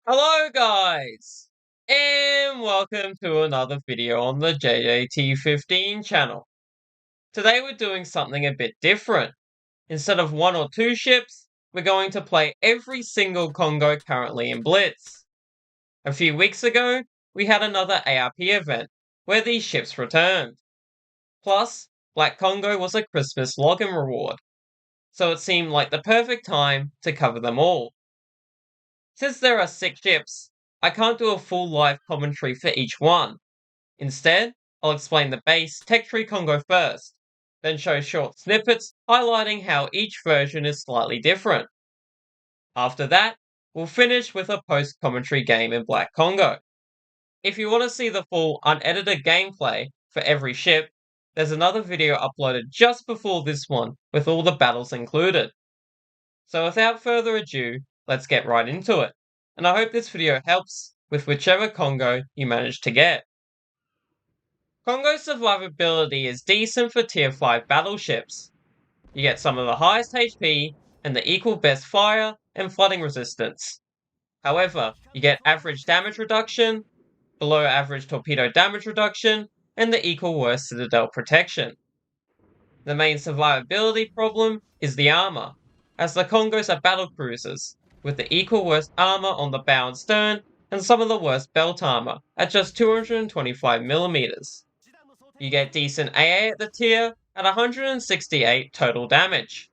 Hello guys, and welcome to another video on the JJT15 channel. Today we're doing something a bit different. Instead of one or two ships, we're going to play every single Kongo currently in Blitz. A few weeks ago, we had another ARP event, where these ships returned. Plus, Black Kongo was a Christmas login reward, so it seemed like the perfect time to cover them all. Since there are 6 ships, I can't do a full live commentary for each one. Instead, I'll explain the base tech tree Kongo first, then show short snippets highlighting how each version is slightly different. After that, we'll finish with a post-commentary game in Black Kongo. If you want to see the full unedited gameplay for every ship, there's another video uploaded just before this one with all the battles included. So without further ado, let's get right into it, and I hope this video helps with whichever Kongo you manage to get. Kongo's survivability is decent for tier 5 battleships. You get some of the highest HP and the equal best fire and flooding resistance. However, you get average damage reduction, below average torpedo damage reduction, and the equal worst citadel protection. The main survivability problem is the armor, as the Kongos are battlecruisers, with the equal worst armor on the bow and stern, and some of the worst belt armor, at just 225mm. You get decent AA at the tier, at 168 total damage.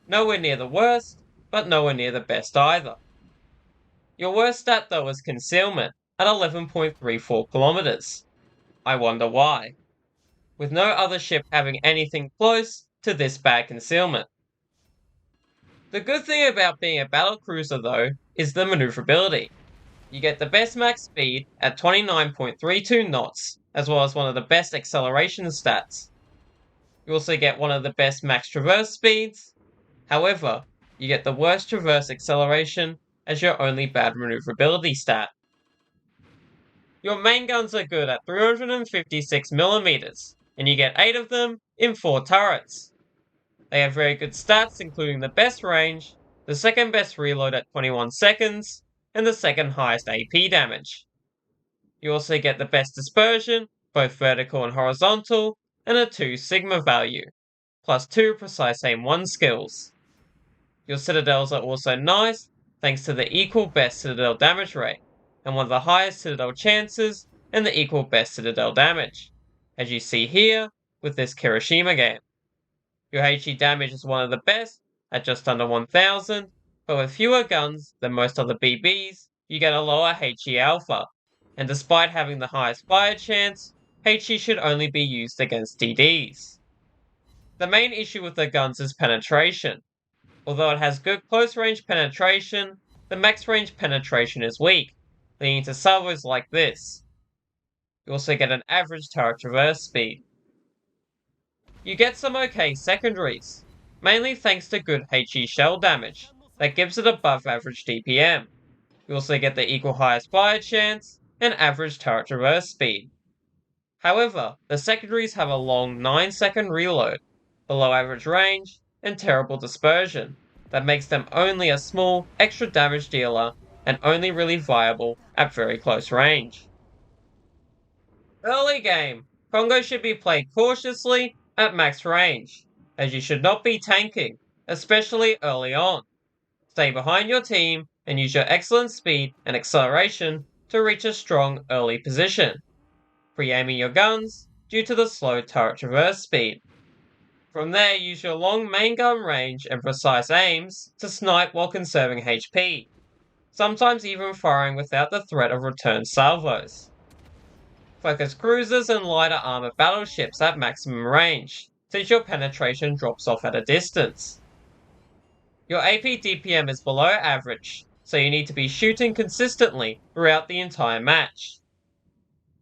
Nowhere near the worst, but nowhere near the best either. Your worst stat though is concealment, at 11.34 kilometers. I wonder why. With no other ship having anything close to this bad concealment. The good thing about being a battlecruiser though is the maneuverability. You get the best max speed at 29.32 knots, as well as one of the best acceleration stats. You also get one of the best max traverse speeds. However, you get the worst traverse acceleration as your only bad maneuverability stat. Your main guns are good at 356mm, and you get 8 of them in 4 turrets. They have very good stats, including the best range, the second best reload at 21 seconds, and the second highest AP damage. You also get the best dispersion, both vertical and horizontal, and a 2 sigma value, plus 2 precise aim 1 skills. Your citadels are also nice, thanks to the equal best citadel damage rate, and one of the highest citadel chances, and the equal best citadel damage, as you see here with this Kirishima game. Your HE damage is one of the best, at just under 1000, but with fewer guns than most other BBs, you get a lower HE alpha, and despite having the highest fire chance, HE should only be used against DDs. The main issue with the guns is penetration. Although it has good close range penetration, the max range penetration is weak, leading to salvos like this. You also get an average turret traverse speed. You get some okay secondaries, mainly thanks to good HE shell damage, that gives it above average DPM. You also get the equal highest fire chance, and average turret traverse speed. However, the secondaries have a long 9-second reload, below average range, and terrible dispersion, that makes them only a small extra damage dealer, and only really viable at very close range. Early game, Kongo should be played cautiously at max range, as you should not be tanking, especially early on. Stay behind your team and use your excellent speed and acceleration to reach a strong early position, pre-aiming your guns due to the slow turret traverse speed. From there, use your long main gun range and precise aims to snipe while conserving HP, sometimes even firing without the threat of return salvos. Focus cruisers and lighter armor battleships at maximum range, since your penetration drops off at a distance. Your AP DPM is below average, so you need to be shooting consistently throughout the entire match.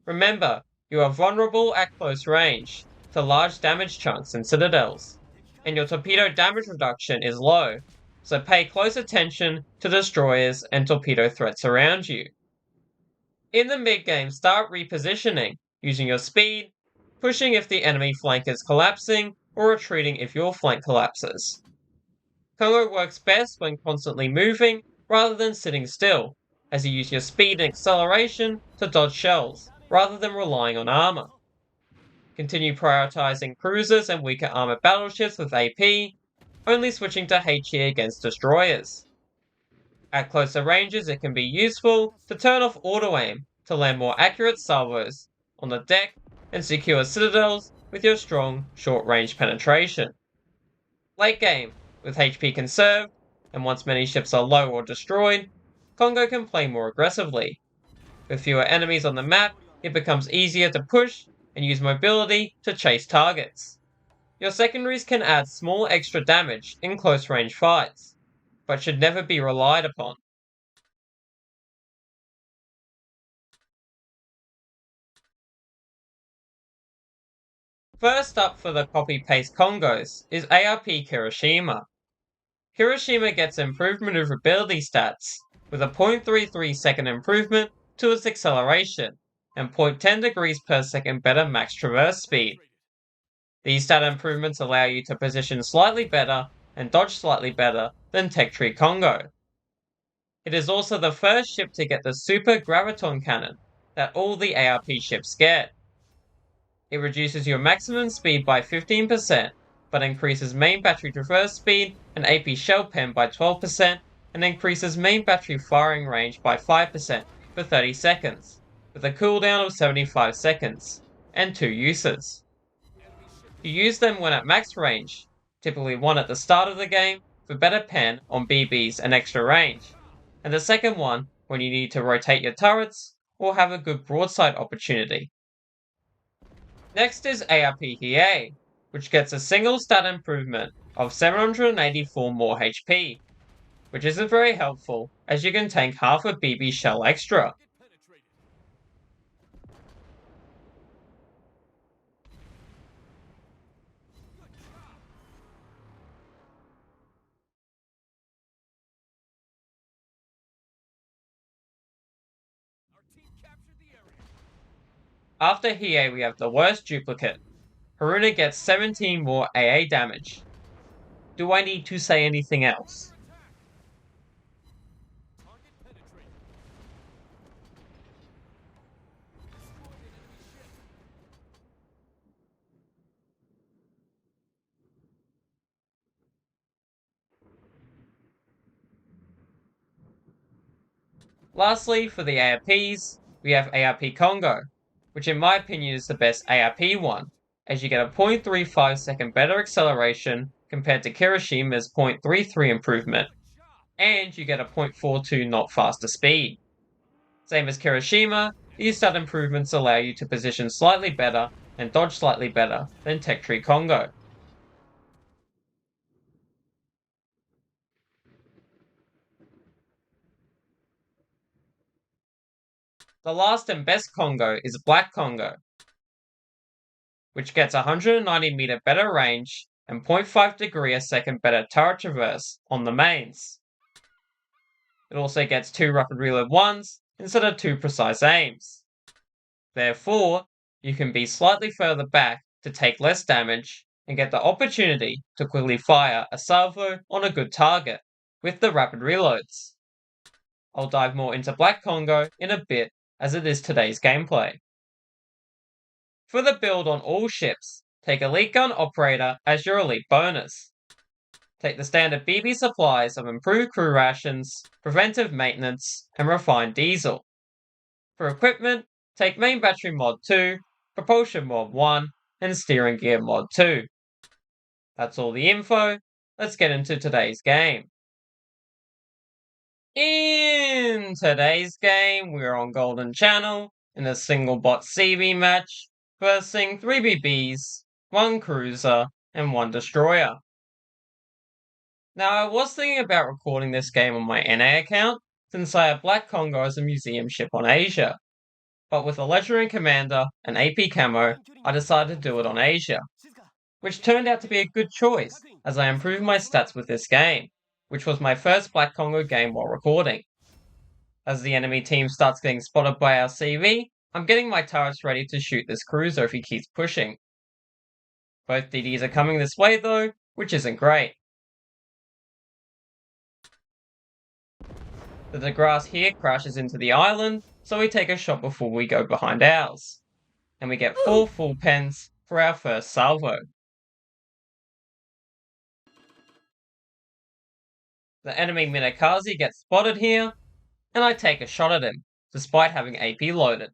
Remember, you are vulnerable at close range to large damage chunks and citadels, and your torpedo damage reduction is low, so pay close attention to destroyers and torpedo threats around you. In the mid-game, start repositioning, using your speed, pushing if the enemy flank is collapsing, or retreating if your flank collapses. Kongo works best when constantly moving, rather than sitting still, as you use your speed and acceleration to dodge shells, rather than relying on armor. Continue prioritizing cruisers and weaker armored battleships with AP, only switching to HE against destroyers. At closer ranges, it can be useful to turn off auto-aim to land more accurate salvos on the deck and secure citadels with your strong, short-range penetration. Late game, with HP conserved, and once many ships are low or destroyed, Kongo can play more aggressively. With fewer enemies on the map, it becomes easier to push and use mobility to chase targets. Your secondaries can add small extra damage in close-range fights, but should never be relied upon. First up for the copy-paste Kongos is ARP Kirishima. Kirishima gets improved maneuverability stats, with a 0.33 second improvement to its acceleration, and 0.10 degrees per second better max traverse speed. These stat improvements allow you to position slightly better and dodge slightly better than Tech Tree Kongo. It is also the first ship to get the Super Graviton Cannon that all the ARP ships get. It reduces your maximum speed by 15%, but increases main battery traverse speed and AP shell pen by 12%, and increases main battery firing range by 5% for 30 seconds, with a cooldown of 75 seconds, and 2 uses. You use them when at max range, typically one at the start of the game for better pen on BBs and extra range, and the second one when you need to rotate your turrets or have a good broadside opportunity. Next is ARP Hiei, which gets a single stat improvement of 784 more HP, which isn't very helpful as you can tank half a BB shell extra. After Hiei we have the worst duplicate. Haruna gets 17 more AA damage. Do I need to say anything else? Lastly, for the ARPs, we have ARP Kongo, which in my opinion is the best ARP one, as you get a 0.35 second better acceleration compared to Kirishima's 0.33 improvement, and you get a 0.42 knot faster speed. Same as Kirishima, these stat improvements allow you to position slightly better and dodge slightly better than Tech Tree Kongo. The last and best Kongo is Black Kongo, which gets 190 meter better range and 0.5 degree a second better turret traverse on the mains. It also gets 2 rapid reload 1s instead of 2 precise aims. Therefore, you can be slightly further back to take less damage and get the opportunity to quickly fire a salvo on a good target with the rapid reloads. I'll dive more into Black Kongo in a bit as it is today's gameplay. For the build on all ships, take Elite Gun Operator as your elite bonus. Take the standard BB supplies of improved crew rations, preventive maintenance, and refined diesel. For equipment, take Main Battery Mod 2, Propulsion Mod 1, and Steering Gear Mod 2. That's all the info, let's get into today's game. In today's game, we're on Golden Channel in a single bot CB match, versing 3 BBs, 1 cruiser, and 1 destroyer. Now, I was thinking about recording this game on my NA account, since I have Black Kongo as a museum ship on Asia. But with a Legendary Commander and AP Camo, I decided to do it on Asia, which turned out to be a good choice, as I improved my stats with this game, which was my first Black Kongo game while recording. As the enemy team starts getting spotted by our CV, I'm getting my turrets ready to shoot this cruiser if he keeps pushing. Both DDs are coming this way though, which isn't great. The DeGrasse here crashes into the island, so we take a shot before we go behind ours. And we get 4 full pens for our first salvo. The enemy Minakaze gets spotted here, and I take a shot at him, despite having AP loaded,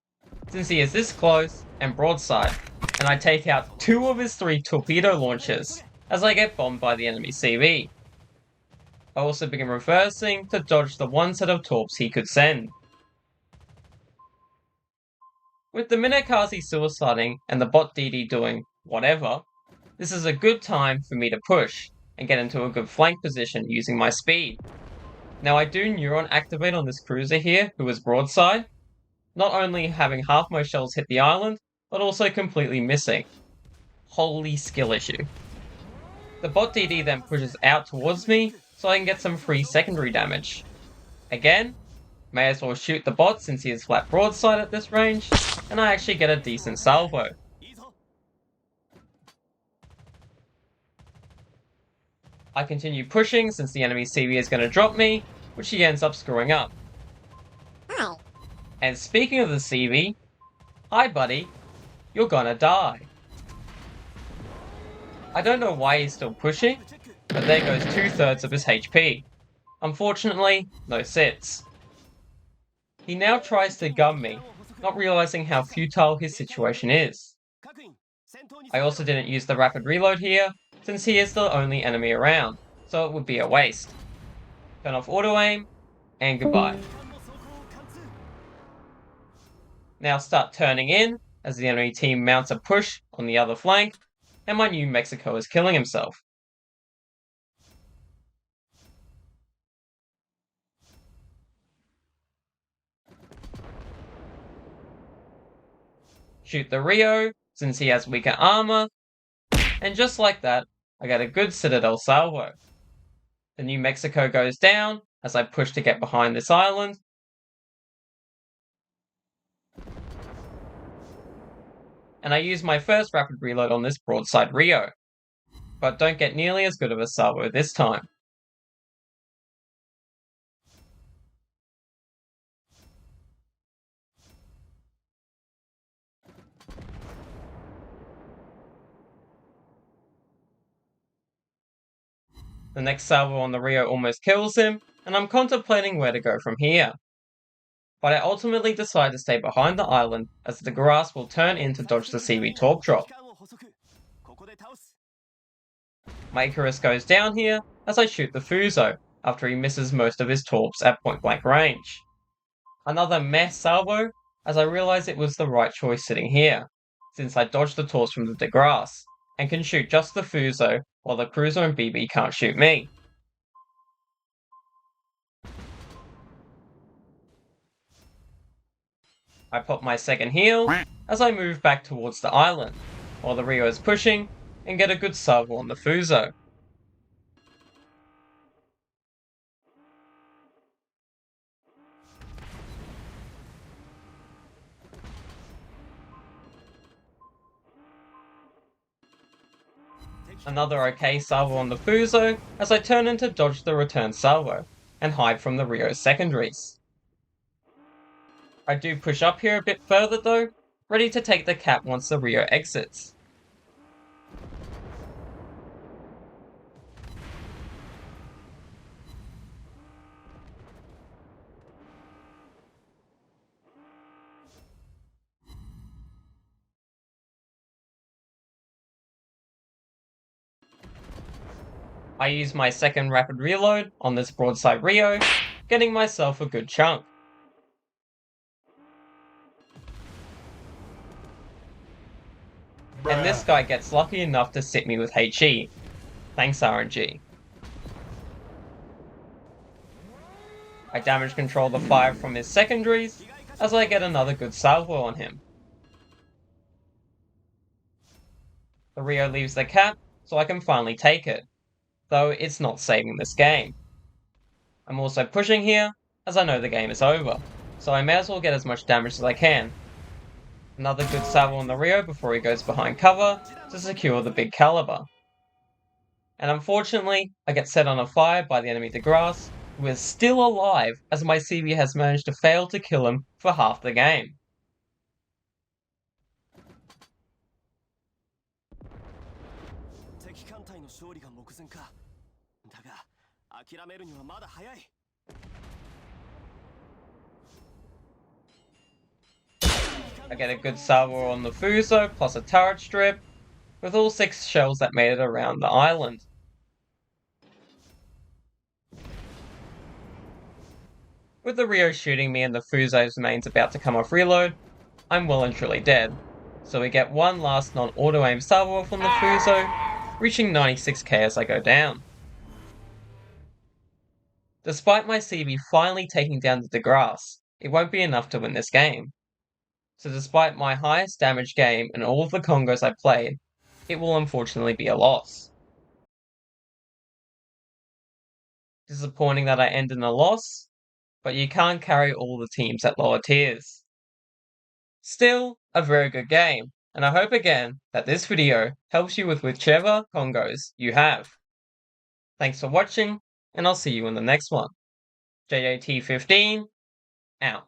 since he is this close and broadside, and I take out 2 of his 3 torpedo launchers as I get bombed by the enemy CV. I also begin reversing to dodge the 1 set of torps he could send. With the Minakaze suiciding and the bot DD doing whatever, this is a good time for me to push and get into a good flank position using my speed. Now I do neuron activate on this cruiser here who is broadside, not only having half my shells hit the island, but also completely missing. Holy skill issue. The bot DD then pushes out towards me so I can get some free secondary damage. Again, may as well shoot the bot since he is flat broadside at this range, and I actually get a decent salvo. I continue pushing since the enemy CV is going to drop me, which he ends up screwing up. And speaking of the CV, hi buddy, you're gonna die. I don't know why he's still pushing, but there goes 2/3 of his HP. Unfortunately, no sits. He now tries to gun me, not realizing how futile his situation is. I also didn't use the rapid reload here, since he is the only enemy around, so it would be a waste. Turn off auto aim, and goodbye. Now start turning in, as the enemy team mounts a push on the other flank, and my New Mexico is killing himself. Shoot the Rio, since he has weaker armor, and just like that, I get a good Citadel salvo. The New Mexico goes down, as I push to get behind this island, and I use my first rapid reload on this broadside Rio, but don't get nearly as good of a salvo this time. The next salvo on the Rio almost kills him, and I'm contemplating where to go from here. But I ultimately decide to stay behind the island, as the grass will turn in to dodge the CV torp drop. My Icarus goes down here, as I shoot the Fuso, after he misses most of his torps at point blank range. Another meh salvo, as I realize it was the right choice sitting here, since I dodged the torps from the DeGrasse, and can shoot just the Fuso, while the cruiser and BB can't shoot me. I pop my second heal, as I move back towards the island, while the Rio is pushing, and get a good salvo on the Fuso. Another okay salvo on the Fuso, as I turn in to dodge the return salvo, and hide from the Rio's secondaries. I do push up here a bit further though, ready to take the cap once the Rio exits. I use my second rapid reload on this broadside Rio, getting myself a good chunk. And this guy gets lucky enough to sit me with HE. Thanks RNG. I damage control the fire from his secondaries, as I get another good salvo on him. The Rio leaves the cap, so I can finally take it, though it's not saving this game. I'm also pushing here, as I know the game is over, so I may as well get as much damage as I can. Another good salvo on the Rio before he goes behind cover to secure the big caliber. And unfortunately, I get set on a fire by the enemy DeGrasse, who is still alive as my CB has managed to fail to kill him for half the game. I get a good salvo on the Fuso plus a turret strip, with all 6 shells that made it around the island. With the Rio shooting me and the Fuso's mains about to come off reload, I'm well and truly dead, so we get one last non-auto-aim salvo from the Fuso, reaching 96k as I go down. Despite my CB finally taking down the DeGrasse, it won't be enough to win this game. So despite my highest damage game and all of the Kongos I played, it will unfortunately be a loss. Disappointing that I end in a loss, but you can't carry all the teams at lower tiers. Still, a very good game, and I hope again that this video helps you with whichever Kongos you have. Thanks for watching, and I'll see you in the next one. JJT15, out.